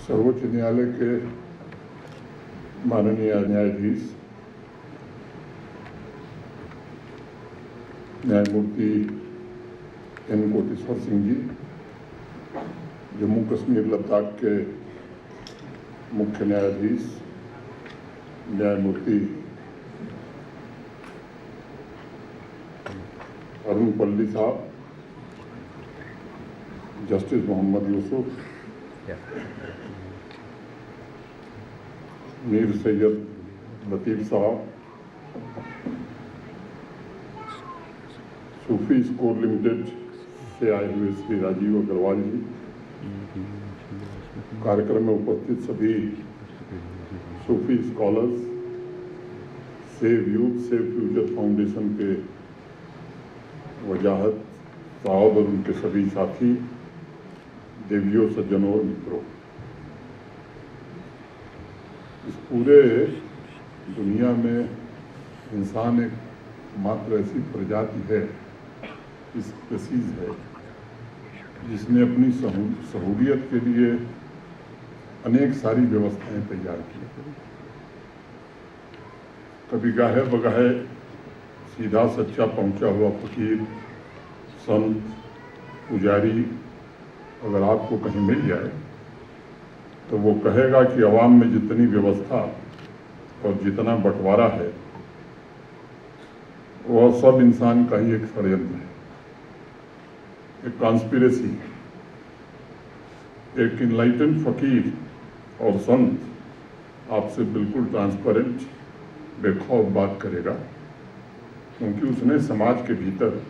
सर्वोच्च न्यायालय के माननीय न्यायाधीश न्यायमूर्ति एन कोटेश्वर सिंह जी, जम्मू कश्मीर लद्दाख के मुख्य न्यायाधीश न्यायमूर्ति अरुण पल्ली साहब, जस्टिस मोहम्मद यूसुफ, मीर सैयद लतीफ़ साहब, सूफी स्कोर लिमिटेड से आए हुए श्री राजीव अग्रवाल जी, कार्यक्रम में उपस्थित सभी सूफी scholars, save youth save future foundation के वजाहत साहब और उनके सभी साथी, देवियों, सज्जनों और मित्रों, इस पूरे दुनिया में इंसान एक मात्र ऐसी प्रजाति है, इस स्पीसीज है जिसने अपनी सहूलियत के लिए अनेक सारी व्यवस्थाएं तैयार की। कभी गाहे बगाहे सीधा सच्चा पहुंचा हुआ फकीर, संत, पुजारी अगर आपको कहीं मिल जाए तो वो कहेगा कि अवाम में जितनी व्यवस्था और जितना बंटवारा है वह सब इंसान का ही एक षड्यंत्र है, एक कॉन्स्पिरेसी। एक इनलाइटेंड फकीर और संत आपसे बिल्कुल ट्रांसपेरेंट बेखौफ बात करेगा, क्योंकि उसने समाज के भीतर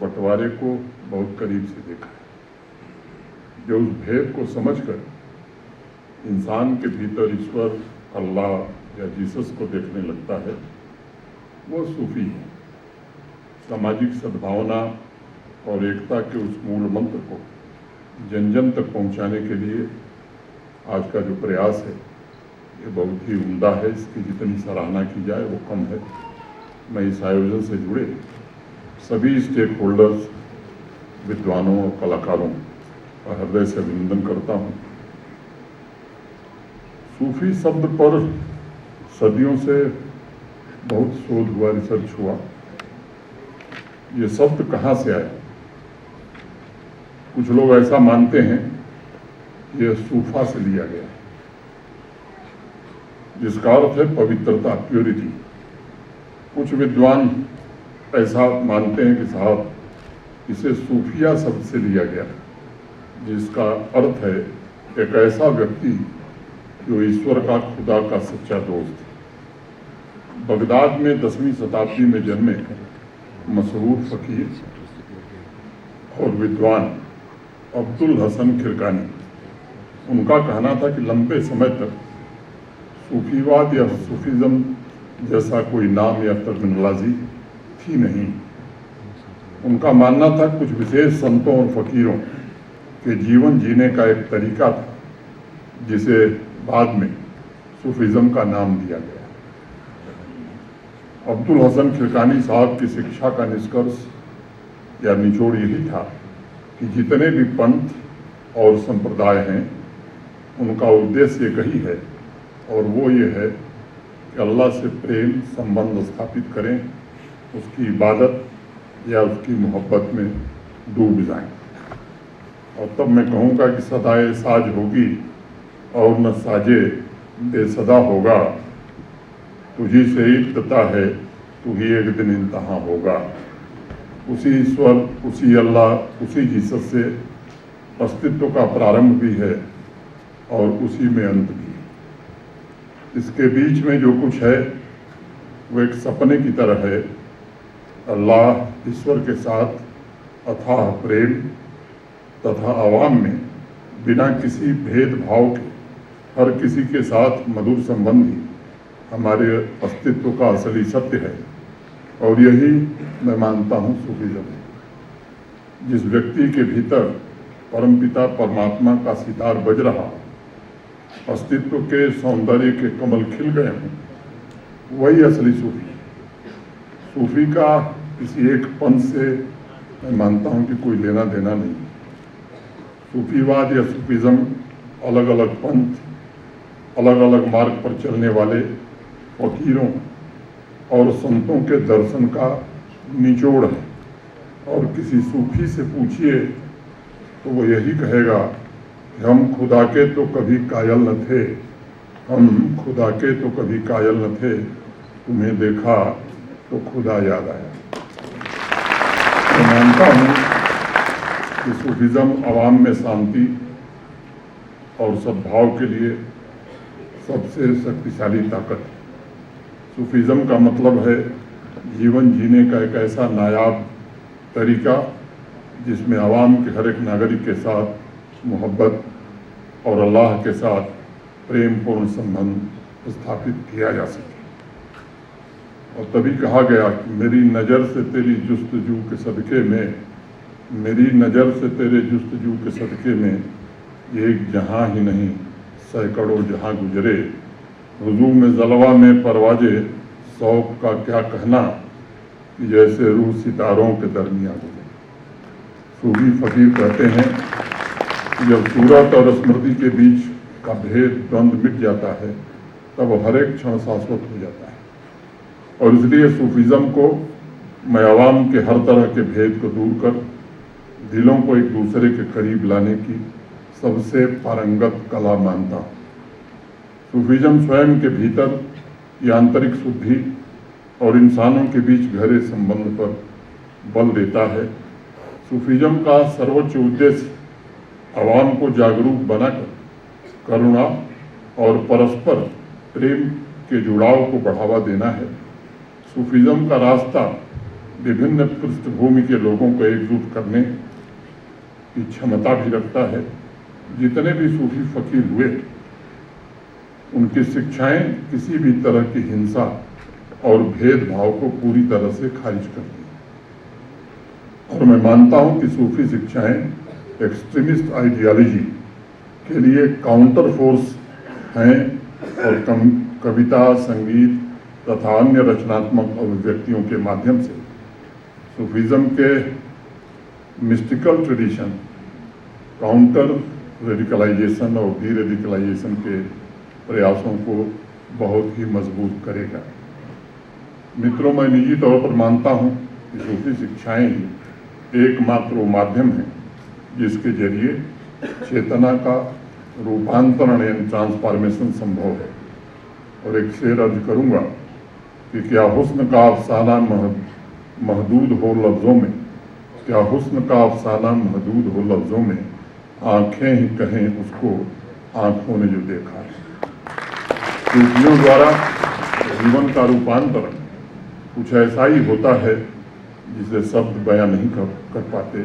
बंटवारे को बहुत करीब से देखा है। जो उस भेद को समझकर इंसान के भीतर ईश्वर, अल्लाह या जीसस को देखने लगता है, वो सूफी है। सामाजिक सद्भावना और एकता के उस मूल मंत्र को जन जन तक पहुंचाने के लिए आज का जो प्रयास है ये बहुत ही उम्दा है। इसकी जितनी सराहना की जाए वो कम है। मैं इस आयोजन से जुड़े सभी स्टेक होल्डर्स, विद्वानों और कलाकारों का हृदय से अभिनंदन करता हूँ। सूफी शब्द पर सदियों से बहुत शोध हुआ, रिसर्च हुआ। ये शब्द कहाँ से आया? कुछ लोग ऐसा मानते हैं ये सूफा से लिया गया है, जिसका अर्थ है पवित्रता, प्योरिटी। कुछ विद्वान ऐसा मानते हैं कि साहब इसे सूफिया शब्द से लिया गया, जिसका अर्थ है एक ऐसा व्यक्ति जो ईश्वर का, खुदा का सच्चा दोस्त है। बगदाद में 10वीं शताब्दी में जन्मे मशहूर फकीर और विद्वान अब्दुल हसन खिरकानी, उनका कहना था कि लंबे समय तक सूफीवाद या सूफीज़म जैसा कोई नाम या टर्मिनोलॉजी थी नहीं। उनका मानना था कुछ विशेष संतों और फकीरों के जीवन जीने का एक तरीका था, जिसे बाद में सूफीज़म का नाम दिया गया। अब्दुल हसन खिरकानी साहब की शिक्षा का निष्कर्ष या निचोड़ यही था कि जितने भी पंथ और संप्रदाय हैं उनका उद्देश्य एक ही है, और वो ये है कि अल्लाह से प्रेम संबंध स्थापित करें, उसकी इबादत या उसकी मोहब्बत में डूब जाएं। और तब मैं कहूँगा कि सदाए साज होगी और न साजे बेसदा होगा, तुझी से इब्तिदा है, तू ही एक दिन इंतहा होगा। उसी ईश्वर, उसी अल्लाह, उसी जीसस से अस्तित्व का प्रारंभ भी है और उसी में अंत भी। इसके बीच में जो कुछ है वो एक सपने की तरह है। अल्लाह ईश्वर के साथ अथाह प्रेम तथा आवाम में बिना किसी भेदभाव के हर किसी के साथ मधुर संबंध ही हमारे अस्तित्व का असली सत्य है। और यही मैं मानता हूँ सूफीज़म है। जिस व्यक्ति के भीतर परमपिता परमात्मा का सितार बज रहा, अस्तित्व के सौंदर्य के कमल खिल गए हैं, वही असली सूफी है। सूफी का किसी एक पंथ से मैं मानता हूँ कि कोई लेना देना नहीं। सूफीवाद या सूफीज़म अलग अलग पंथ, अलग अलग मार्ग पर चलने वाले फकीरों और संतों के दर्शन का निचोड़ है। और किसी सूफी से पूछिए तो वो यही कहेगा कि हम खुदा के तो कभी कायल न थे, हम खुदा के तो कभी कायल न थे, तुम्हें देखा तो खुदा याद आया। मैं मानता हूँ कि सूफीज़म आवाम में शांति और सद्भाव के लिए सबसे शक्तिशाली ताकत है। सूफीज़म का मतलब है जीवन जीने का एक ऐसा नायाब तरीका जिसमें आवाम के हर एक नागरिक के साथ मोहब्बत और अल्लाह के साथ प्रेमपूर्ण संबंध स्थापित किया जा सके। और तभी कहा गया कि मेरी नज़र से तेरी जुस्तजू के सदक़े में, मेरी नज़र से तेरे जुस्तजू के सदक़े में एक जहाँ ही नहीं सैकड़ों जहाँ गुजरे, हुजू में जलवा में परवाजे शौक़ का क्या कहना, जैसे रूह सितारों के दरमियान गुजरे। सूफी फकीर कहते हैं कि जब सूरत और स्मृति के बीच का भेद द्वंद्व मिट जाता है तब हर एक क्षण शाश्वत हो जाता है। और इसलिए सूफीज़म को मैं आवाम के हर तरह के भेद को दूर कर दिलों को एक दूसरे के करीब लाने की सबसे पारंगत कला मानता हूँ। सूफीज़म स्वयं के भीतर ये आंतरिक शुद्धि और इंसानों के बीच गहरे संबंध पर बल देता है। सूफीज़म का सर्वोच्च उद्देश्य आवाम को जागरूक बनाकर करुणा और परस्पर प्रेम के जुड़ाव को बढ़ावा देना है। सूफीज़म का रास्ता विभिन्न पृष्ठभूमि के लोगों को एकजुट करने की क्षमता भी रखता है। जितने भी सूफी फकीर हुए उनकी शिक्षाएं किसी भी तरह की हिंसा और भेदभाव को पूरी तरह से खारिज करती हैं। और मैं मानता हूं कि सूफी शिक्षाएं एक्सट्रीमिस्ट आइडियोलॉजी के लिए काउंटर फोर्स हैं और कविता, संगीत तथा अन्य रचनात्मक अभिव्यक्तियों के माध्यम से सूफीज़म के मिस्टिकल ट्रेडिशन काउंटर रेडिकलाइजेशन और डी रेडिकलाइजेशन के प्रयासों को बहुत ही मजबूत करेगा। मित्रों, मैं निजी तौर पर मानता हूं कि सूफी शिक्षाएं ही एकमात्र वो माध्यम है जिसके जरिए चेतना का रूपांतरण यानी ट्रांसफॉर्मेशन संभव है। और एक शेर अर्ज करूंगा कि क्या हुस्न का अफसाना महदूद हो लफ्ज़ों में, क्या हुस्न का अफसाना महदूद हो लफ्ज़ों में, आंखें ही कहें उसको आंखों ने जो देखा है। सूफियों द्वारा जीवन का रूपांतरण कुछ ऐसा ही होता है जिसे शब्द बयां नहीं कर पाते,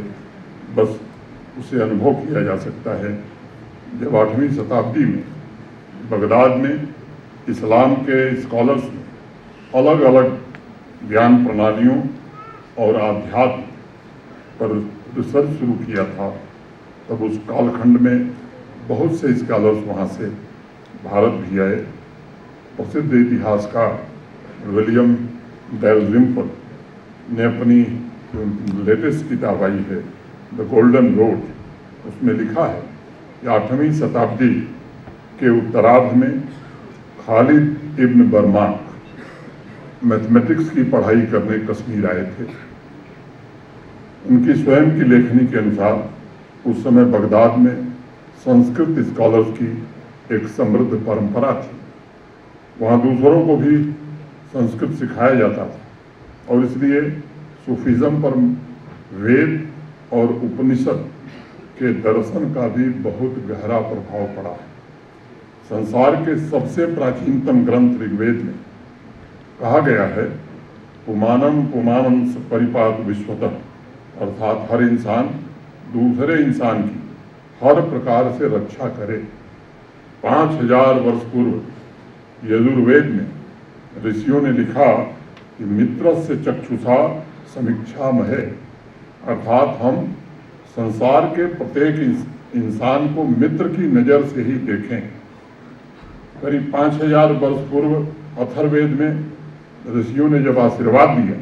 बस उसे अनुभव किया जा सकता है। जब 8वीं शताब्दी में बगदाद में इस्लाम के स्कॉलर्स ने अलग अलग ज्ञान प्रणालियों और आध्यात्म पर रिसर्च शुरू किया था, तब उस कालखंड में बहुत से स्कॉलर्स वहाँ से भारत भी आए। प्रसिद्ध इतिहासकार विलियम डैलरिम्पल ने अपनी लेटेस्ट किताब आई है द गोल्डन रोड, उसमें लिखा है कि 8वीं शताब्दी के उत्तरार्ध में खालिद इब्न बरमाक मैथमेटिक्स की पढ़ाई करने कश्मीर आए थे। उनकी स्वयं की लेखनी के अनुसार उस समय बगदाद में संस्कृत स्कॉलर्स की एक समृद्ध परंपरा थी। वहाँ दूसरों को भी संस्कृत सिखाया जाता था और इसलिए सूफीज़म पर वेद और उपनिषद के दर्शन का भी बहुत गहरा प्रभाव पड़ा है। संसार के सबसे प्राचीनतम ग्रंथ ऋग्वेद में कहा गया है, पुमानम पुमानम परिपात विश्वतः, अर्थात हर इंसान दूसरे इंसान की हर प्रकार से रक्षा करे। 5000 वर्ष पूर्व यजुर्वेद में ऋषियों ने लिखा कि मित्रस्य चक्षुषा समीक्षा महे, अर्थात हम संसार के प्रत्येक इंसान को मित्र की नज़र से ही देखें। करीब 5000 वर्ष पूर्व अथर्ववेद में ऋषियों ने जब आशीर्वाद दिया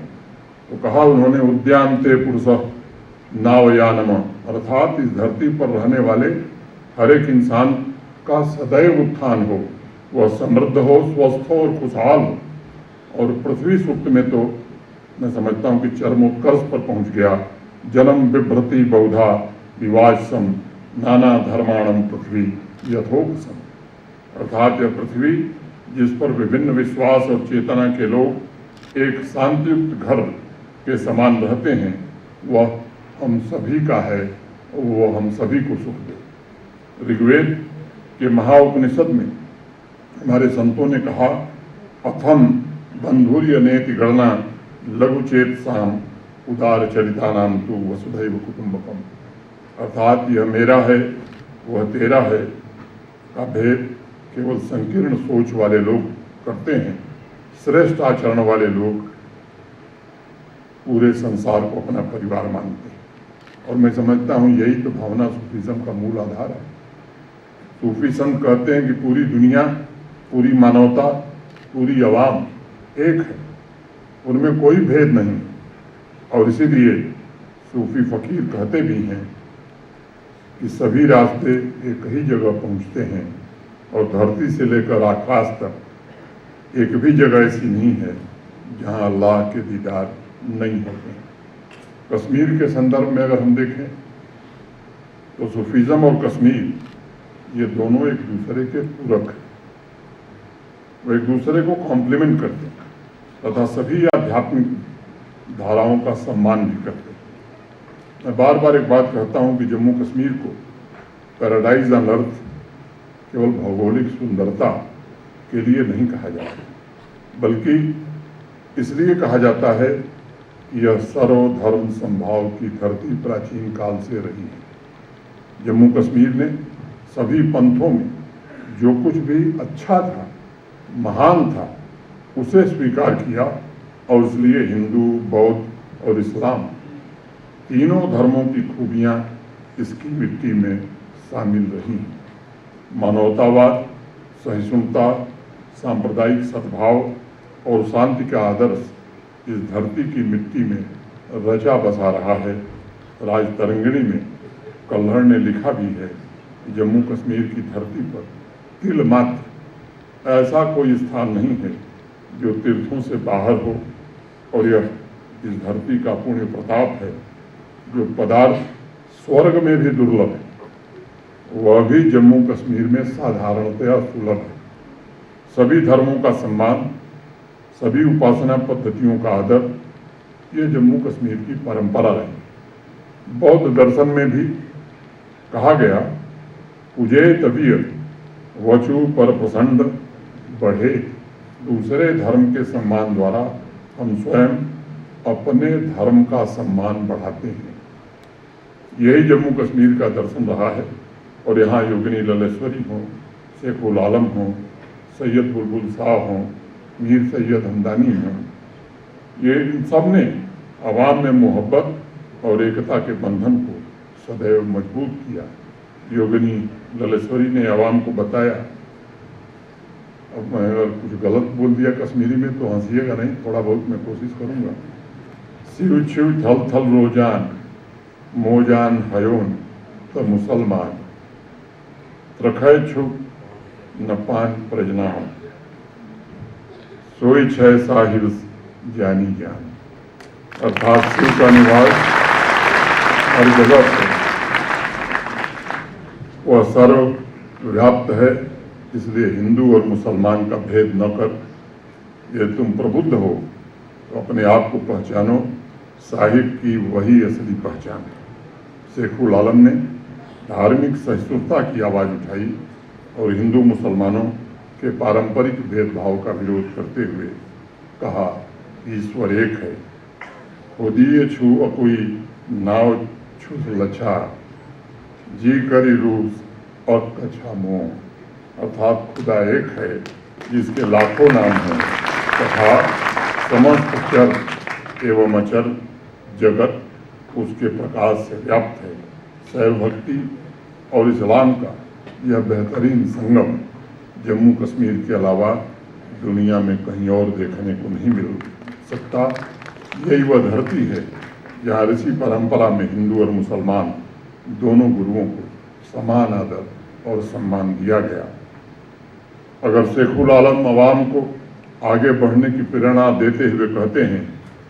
तो कहा उन्होंने उद्यान्ते पुरुषः नावयानम अर्थात इस धरती पर रहने वाले हर एक इंसान का सदैव उत्थान हो, वह समृद्ध हो, स्वस्थ हो और खुशहाल हो। और पृथ्वी सूक्त में तो मैं समझता हूँ कि चरमोत्कर्ष पर पहुँच गया। जन्म बिभ्रति बहुधा विवासम नाना धर्माणम पृथ्वी यथोपसम। अर्थात यह पृथ्वी जिस पर विभिन्न विश्वास और चेतना के लोग एक शांतियुक्त घर के समान रहते हैं, वह हम सभी का है और वह हम सभी को सुख दे। ऋग्वेद के महाउपनिषद में हमारे संतों ने कहा, अथम बंधुर्य नेति गणना लघुचेत साम उदार चरिता नाम तू वसुधैव कुटुंबकम। अर्थात यह मेरा है वह तेरा है का भेद केवल संकीर्ण सोच वाले लोग करते हैं। श्रेष्ठ आचरण वाले लोग पूरे संसार को अपना परिवार मानते हैं। और मैं समझता हूँ यही तो भावना सूफीज़म का मूल आधार है। सूफी संत कहते हैं कि पूरी दुनिया, पूरी मानवता, पूरी आवाम एक है, उनमें कोई भेद नहीं। और इसीलिए सूफी फकीर कहते भी हैं कि सभी रास्ते एक ही जगह पहुँचते हैं और धरती से लेकर आकाश तक एक भी जगह ऐसी नहीं है जहाँ अल्लाह के दीदार नहीं होते। कश्मीर के संदर्भ में अगर हम देखें तो सूफीज़म और कश्मीर ये दोनों एक दूसरे के पूरक हैं, वो एक दूसरे को कॉम्प्लीमेंट करते हैं तथा सभी आध्यात्मिक धाराओं का सम्मान भी करते हैं। मैं बार बार एक बात कहता हूँ कि जम्मू कश्मीर को पैराडाइज ऑन अर्थ केवल भौगोलिक सुंदरता के लिए नहीं कहा जाता, बल्कि इसलिए कहा जाता है कि यह सर्वधर्म संभाव की धरती प्राचीन काल से रही है। जम्मू कश्मीर ने सभी पंथों में जो कुछ भी अच्छा था, महान था, उसे स्वीकार किया और इसलिए हिंदू, बौद्ध और इस्लाम तीनों धर्मों की खूबियाँ इसकी मिट्टी में शामिल रही। मानवतावाद, सहिष्णुता, सांप्रदायिक सद्भाव और शांति का आदर्श इस धरती की मिट्टी में रचा बसा रहा है। राजतरंगिणी में कल्हड़ ने लिखा भी है कि जम्मू कश्मीर की धरती पर तिल मात्र ऐसा कोई स्थान नहीं है जो तीर्थों से बाहर हो, और यह इस धरती का पुण्य प्रताप है जो पदार्थ स्वर्ग में भी दुर्लभ है, वह भी जम्मू कश्मीर में साधारणतया सुलभ है। सभी धर्मों का सम्मान, सभी उपासना पद्धतियों का आदर, ये जम्मू कश्मीर की परंपरा रही। बौद्ध दर्शन में भी कहा गया, पूजे तबीयत वचु पर प्रसंड बढ़े। दूसरे धर्म के सम्मान द्वारा हम स्वयं अपने धर्म का सम्मान बढ़ाते हैं। यही जम्मू कश्मीर का दर्शन रहा है। और यहाँ योगिनी ललेश्वरी हों, शेख उल आलम हों, सैयद बुलबुल शाह हों, मीर सैयद हमदानी हों, ये इन सब ने आवाम में मोहब्बत और एकता के बंधन को सदैव मजबूत किया। योगिनी ललेश्वरी ने आवाम को बताया, अब मैं अगर कुछ गलत बोल दिया कश्मीरी में तो हंसिएगा नहीं, थोड़ा बहुत मैं कोशिश करूँगा। शिव शिव थल थल रोजान मोजान हयोन तो मुसलमान रखय छुप न पान प्रजना सोई छह साहिब जानी जान। अर्थात शिव का निवास हर जगह है, वह सर्वव्याप्त है। इसलिए हिंदू और मुसलमान का भेद न कर, यदि तुम प्रबुद्ध हो तो अपने आप को पहचानो, साहिब की वही असली पहचान है। शेख उल आलम ने धार्मिक सहिष्णुता की आवाज़ उठाई और हिंदू मुसलमानों के पारंपरिक भेदभाव का विरोध करते हुए कहा, ईश्वर एक है, खुदिए छू अकोई नाव छू लच्छा जी करी रूस और कछा मोह। अर्थात खुदा एक है जिसके लाखों नाम हैं तथा समस्त चर एवं अचर जगत उसके प्रकाश से व्याप्त है। शैव भक्ति और इस्लाम का यह बेहतरीन संगम जम्मू कश्मीर के अलावा दुनिया में कहीं और देखने को नहीं मिल सकता। यही वह धरती है जहाँ ऋषि परंपरा में हिंदू और मुसलमान दोनों गुरुओं को समान आदर और सम्मान दिया गया। अगर शेखुल आलम अवाम को आगे बढ़ने की प्रेरणा देते हुए कहते हैं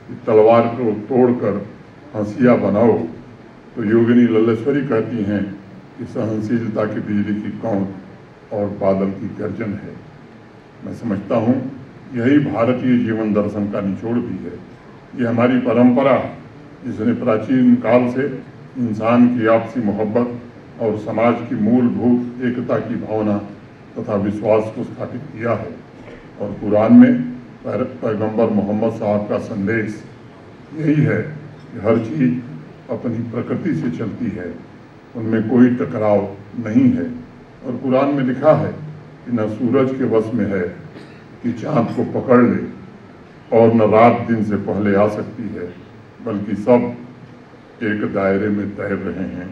कि तलवार को तोड़कर हंसिया बनाओ, तो योगिनी लल्लेश्वरी कहती हैं कि सहनशीलता की बिजली की कौंध और बादल की गर्जन है। मैं समझता हूँ यही भारतीय जीवन दर्शन का निचोड़ भी है। ये हमारी परंपरा, जिसने प्राचीन काल से इंसान की आपसी मोहब्बत और समाज की मूलभूत एकता की भावना तथा विश्वास को स्थापित किया है। और कुरान में पैगंबर मोहम्मद साहब का संदेश यही है कि हर चीज़ अपनी प्रकृति से चलती है, उनमें कोई टकराव नहीं है। और कुरान में लिखा है कि न सूरज के वश में है कि चाँद को पकड़ ले, और न रात दिन से पहले आ सकती है, बल्कि सब एक दायरे में तैर रहे हैं।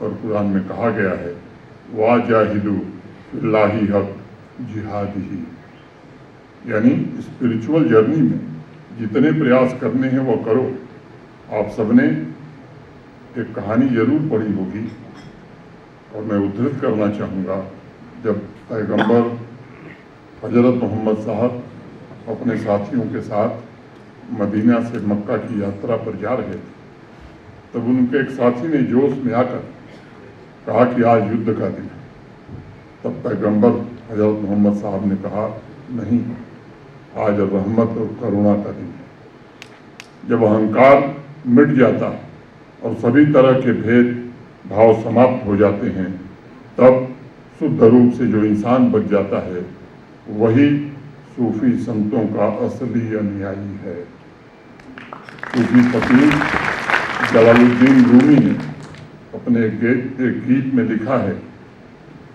और कुरान में कहा गया है, वा जाहिदू फिल्लाही हक जिहादी, यानी स्पिरिचुअल जर्नी में जितने प्रयास करने हैं वो करो। आप सबने एक कहानी जरूर पढ़ी होगी और मैं उद्धृत करना चाहूँगा। जब पैगंबर हजरत मोहम्मद साहब अपने साथियों के साथ मदीना से मक्का की यात्रा पर जा रहे थे, तब उनके एक साथी ने जोश में आकर कहा कि आज युद्ध का दिन है। तब पैगंबर हजरत मोहम्मद साहब ने कहा, नहीं, आज रहमत और करुणा का दिन है। जब अहंकार मिट जाता और सभी तरह के भेद भाव समाप्त हो जाते हैं, तब शुद्ध रूप से जो इंसान बच जाता है, वही सूफी संतों का असली अनुयायी है। सूफी फकीर जलालुद्दीन रूमी ने अपने एक गीत में लिखा है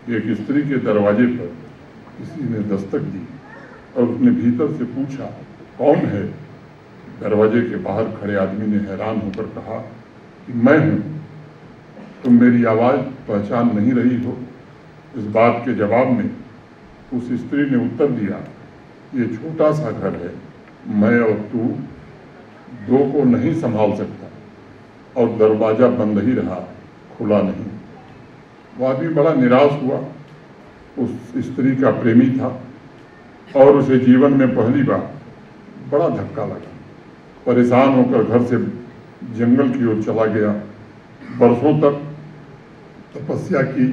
कि एक स्त्री के दरवाजे पर किसी ने दस्तक दी और उसने भीतर से पूछा, कौन है? दरवाजे के बाहर खड़े आदमी ने हैरान होकर कहा कि मैं हूँ, तुम मेरी आवाज़ पहचान नहीं रही हो? इस बात के जवाब में उस स्त्री ने उत्तर दिया, ये छोटा सा घर है, मैं और तू दो को नहीं संभाल सकता। और दरवाज़ा बंद ही रहा, खुला नहीं। वो आदमी बड़ा निराश हुआ। उस स्त्री का प्रेमी था और उसे जीवन में पहली बार बड़ा धक्का लगा। परेशान होकर घर से जंगल की ओर चला गया। बरसों तक तपस्या की,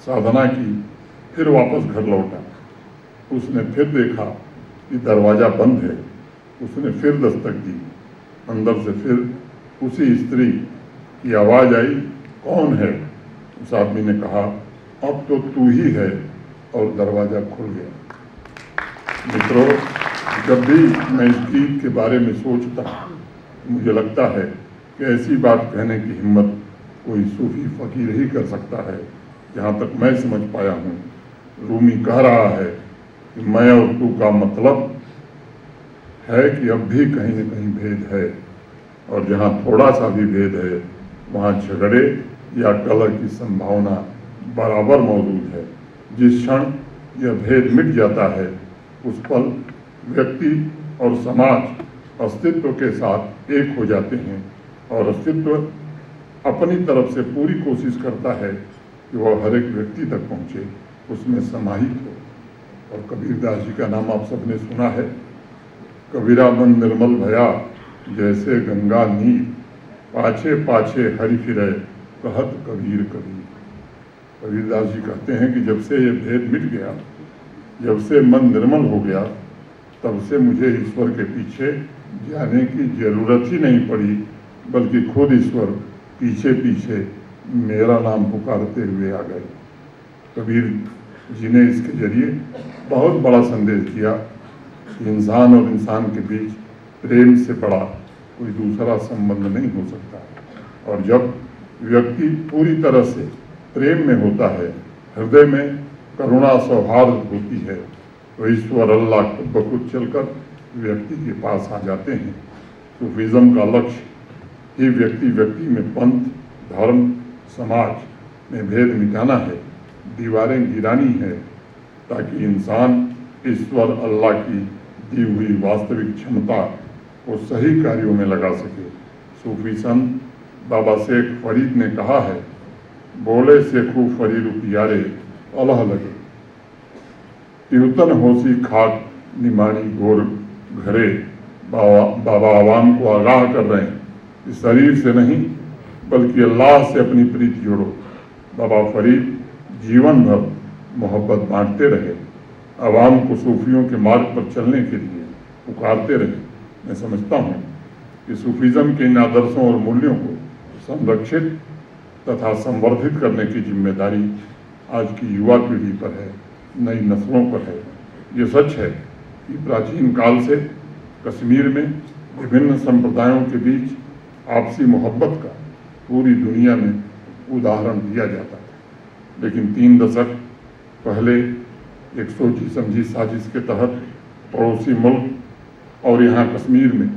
साधना की, फिर वापस घर लौटा। उसने फिर देखा कि दरवाज़ा बंद है। उसने फिर दस्तक दी। अंदर से फिर उसी स्त्री की आवाज़ आई, कौन है? उस आदमी ने कहा, अब तो तू ही है, और दरवाज़ा खुल गया। मित्रों, जब भी मैं इस गीत के बारे में सोचता हूँ, मुझे लगता है कि ऐसी बात कहने की हिम्मत कोई सूफी फकीर ही कर सकता है। जहाँ तक मैं समझ पाया हूँ, रूमी कह रहा है कि मैं और तू का मतलब है कि अब भी कहीं न कहीं भेद है, और जहाँ थोड़ा सा भी भेद है, वहाँ झगड़े या कलह की संभावना बराबर मौजूद है। जिस क्षण यह भेद मिट जाता है, उस पल व्यक्ति और समाज अस्तित्व के साथ एक हो जाते हैं, और अस्तित्व अपनी तरफ से पूरी कोशिश करता है कि वह हर एक व्यक्ति तक पहुँचे, उसमें समाहित हो। और कबीरदास जी का नाम आप सबने सुना है, कबीरा मन निर्मल भया जैसे गंगा नीर, पाछे पाछे हरि फिरे कहत कबीर कबीर। कबीरदास जी कहते हैं कि जब से ये भेद मिट गया, जब से मन निर्मल हो गया, तब से मुझे ईश्वर के पीछे जाने की जरूरत ही नहीं पड़ी, बल्कि खुद ईश्वर पीछे पीछे मेरा नाम पुकारते हुए आ गए। कबीर जी ने इसके जरिए बहुत बड़ा संदेश दिया कि इंसान और इंसान के बीच प्रेम से बड़ा कोई दूसरा संबंध नहीं हो सकता। और जब व्यक्ति पूरी तरह से प्रेम में होता है, हृदय में करुणा सौहार्द होती है, तो ईश्वर अल्लाह खुद ब खुद चलकर व्यक्ति के पास आ जाते हैं। सूफिज्म का लक्ष्य ही व्यक्ति व्यक्ति में पंथ, धर्म, समाज में भेद मिटाना है, दीवारें गिरानी है, ताकि इंसान ईश्वर अल्लाह की दी हुई वास्तविक क्षमता को सही कार्यों में लगा सके। सूफी संत बाबा शेख फरीद ने कहा है बोले से खूब फरीरू प्यारे अलह लगे, त्युतन होसी खाक निमाणी गोर घरे। बाबा आवाम को आगाह कर रहे हैं कि शरीर से नहीं बल्कि अल्लाह से अपनी प्रीति जोड़ो। बाबा फरीद जीवन भर मोहब्बत बांटते रहे, आवाम को सूफियों के मार्ग पर चलने के लिए पुकारते रहे। मैं समझता हूँ कि सूफीज़म के इन आदर्शों और मूल्यों को संरक्षित तथा संवर्धित करने की जिम्मेदारी आज की युवा पीढ़ी पर है, नई नस्लों पर है। ये सच है कि प्राचीन काल से कश्मीर में विभिन्न संप्रदायों के बीच आपसी मोहब्बत का पूरी दुनिया में उदाहरण दिया जाता था, लेकिन 3 दशक पहले एक सोची समझी साजिश के तहत पड़ोसी मुल्क और यहाँ कश्मीर में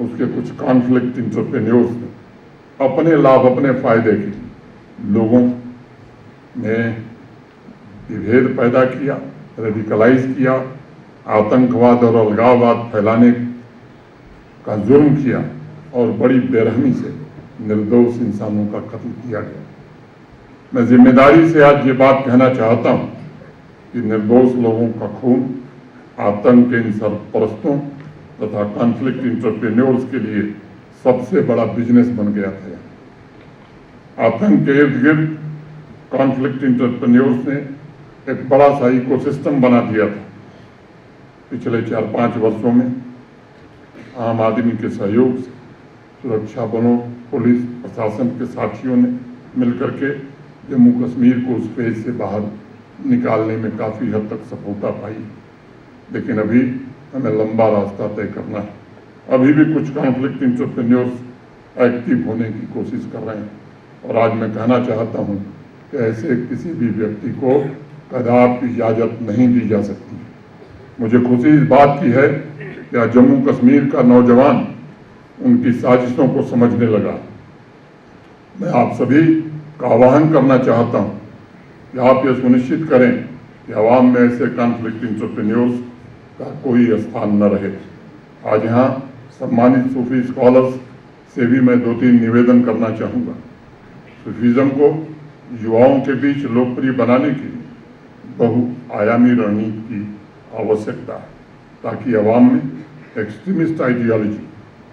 उसके कुछ कॉन्फ्लिक्ट इंटरप्रेन्योर्स ने अपने लाभ अपने फायदे के लिए लोगों में विभेद पैदा किया, रेडिकलाइज किया, आतंकवाद और अलगाववाद फैलाने का जुर्म किया और बड़ी बेरहमी से निर्दोष इंसानों का कत्ल किया गया। मैं जिम्मेदारी से आज ये बात कहना चाहता हूँ कि निर्दोष लोगों का खून आतंक के इन सरपरस्तों तथा कॉन्फ्लिक्ट इंटरप्रेन्योर्स के लिए सबसे बड़ा बिजनेस बन गया था। आतंक के इर्द गिर्द कॉन्फ्लिक्ट इंटरप्रेन्योर्स ने एक बड़ा सा इकोसिस्टम बना दिया था। पिछले 4-5 वर्षों में आम आदमी के सहयोग से सुरक्षा बलों, पुलिस प्रशासन के साथियों ने मिलकर के जम्मू कश्मीर को उस पेज से बाहर निकालने में काफ़ी हद तक सफलता पाई, लेकिन अभी हमें लंबा रास्ता तय करना है। अभी भी कुछ कॉन्फ्लिक्ट इंटरप्रेन्योर्स एक्टिव होने की कोशिश कर रहे हैं और आज मैं कहना चाहता हूं कि ऐसे किसी भी व्यक्ति को कदापि इजाज़त नहीं दी जा सकती। मुझे खुशी इस बात की है कि आज जम्मू कश्मीर का नौजवान उनकी साजिशों को समझने लगा। मैं आप सभी का आह्वान करना चाहता हूं कि आप यह सुनिश्चित करें कि आवाम में ऐसे कॉन्फ्लिक्ट इंटरप्रेन्योर्स का कोई स्थान न रहे। आज यहाँ सम्मानित सूफी स्कॉलर्स से भी मैं 2-3 निवेदन करना चाहूँगा। सूफीज़म को युवाओं के बीच लोकप्रिय बनाने के लिए बहुआयामी रणनीति की आवश्यकता है, ताकि आवाम में एक्सट्रीमिस्ट आइडियोलॉजी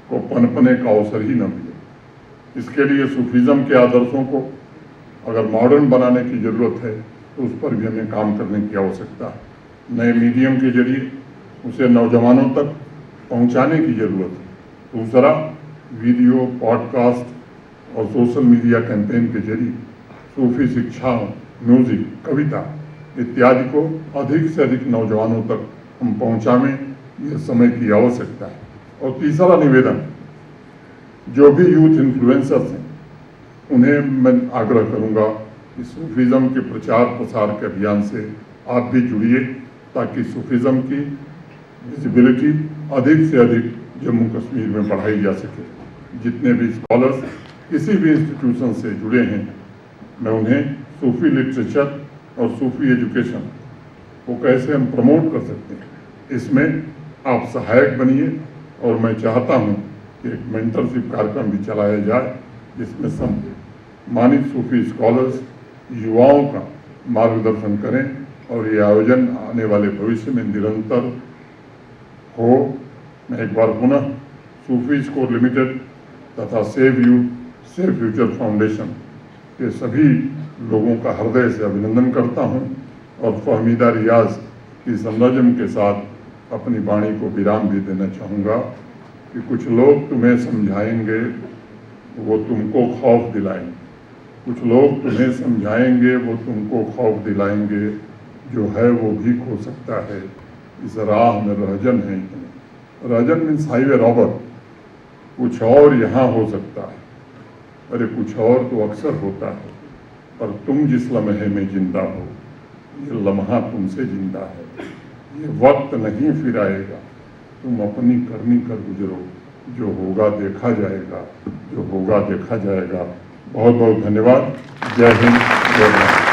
को पनपने का अवसर ही न मिले। इसके लिए सूफीज़म के आदर्शों को अगर मॉडर्न बनाने की ज़रूरत है तो उस पर भी हमें काम करने की आवश्यकता है। नए मीडियम के जरिए उसे नौजवानों तक पहुंचाने की ज़रूरत है। दूसरा, वीडियो, पॉडकास्ट और सोशल मीडिया कैंपेन के जरिए सूफी शिक्षा, म्यूज़िक, कविता इत्यादि को अधिक से अधिक नौजवानों तक हम पहुंचाएं, ये समय की आवश्यकता है। और तीसरा निवेदन, जो भी यूथ इन्फ्लुएंसर्स हैं उन्हें मैं आग्रह करूंगा कि सूफीज़म के प्रचार प्रसार के अभियान से आप भी जुड़िए, ताकि सूफीज़म की विजिबिलिटी अधिक से अधिक जम्मू कश्मीर में बढ़ाई जा सके। जितने भी स्कॉलर्स किसी भी इंस्टीट्यूशन से जुड़े हैं, मैं उन्हें सूफी लिटरेचर और सूफी एजुकेशन को कैसे हम प्रमोट कर सकते हैं, इसमें आप सहायक बनिए। और मैं चाहता हूं कि एक मेंटरशिप कार्यक्रम भी चलाया जाए, जिसमें सम्मानित सूफी स्कॉलर्स युवाओं का मार्गदर्शन करें और ये आयोजन आने वाले भविष्य में निरंतर हो। मैं एक बार पुनः सूफी स्कोर लिमिटेड तथा save you save future foundation के सभी लोगों का हृदय से अभिनंदन करता हूं और फहमीदा रियाज की संरजम के साथ अपनी वाणी को विराम भी देना चाहूँगा कि कुछ लोग तुम्हें समझाएंगे, वो तुमको खौफ दिलाएंगे। कुछ लोग तुम्हें समझाएंगे, वो तुमको खौफ दिलाएंगे। जो है वो भी खो सकता है, इस राह में रहजन है। रहजन मीन्स हाईवे रॉबर। कुछ और यहाँ हो सकता है, अरे कुछ और तो अक्सर होता है, पर तुम जिस लम्हे में जिंदा हो, ये लम्हा तुमसे जिंदा है। ये वक्त नहीं फिर आएगा, तुम अपनी करनी कर गुजरो। जो होगा देखा जाएगा, जो होगा देखा जाएगा। बहुत बहुत धन्यवाद। जय हिंद, जय भारत।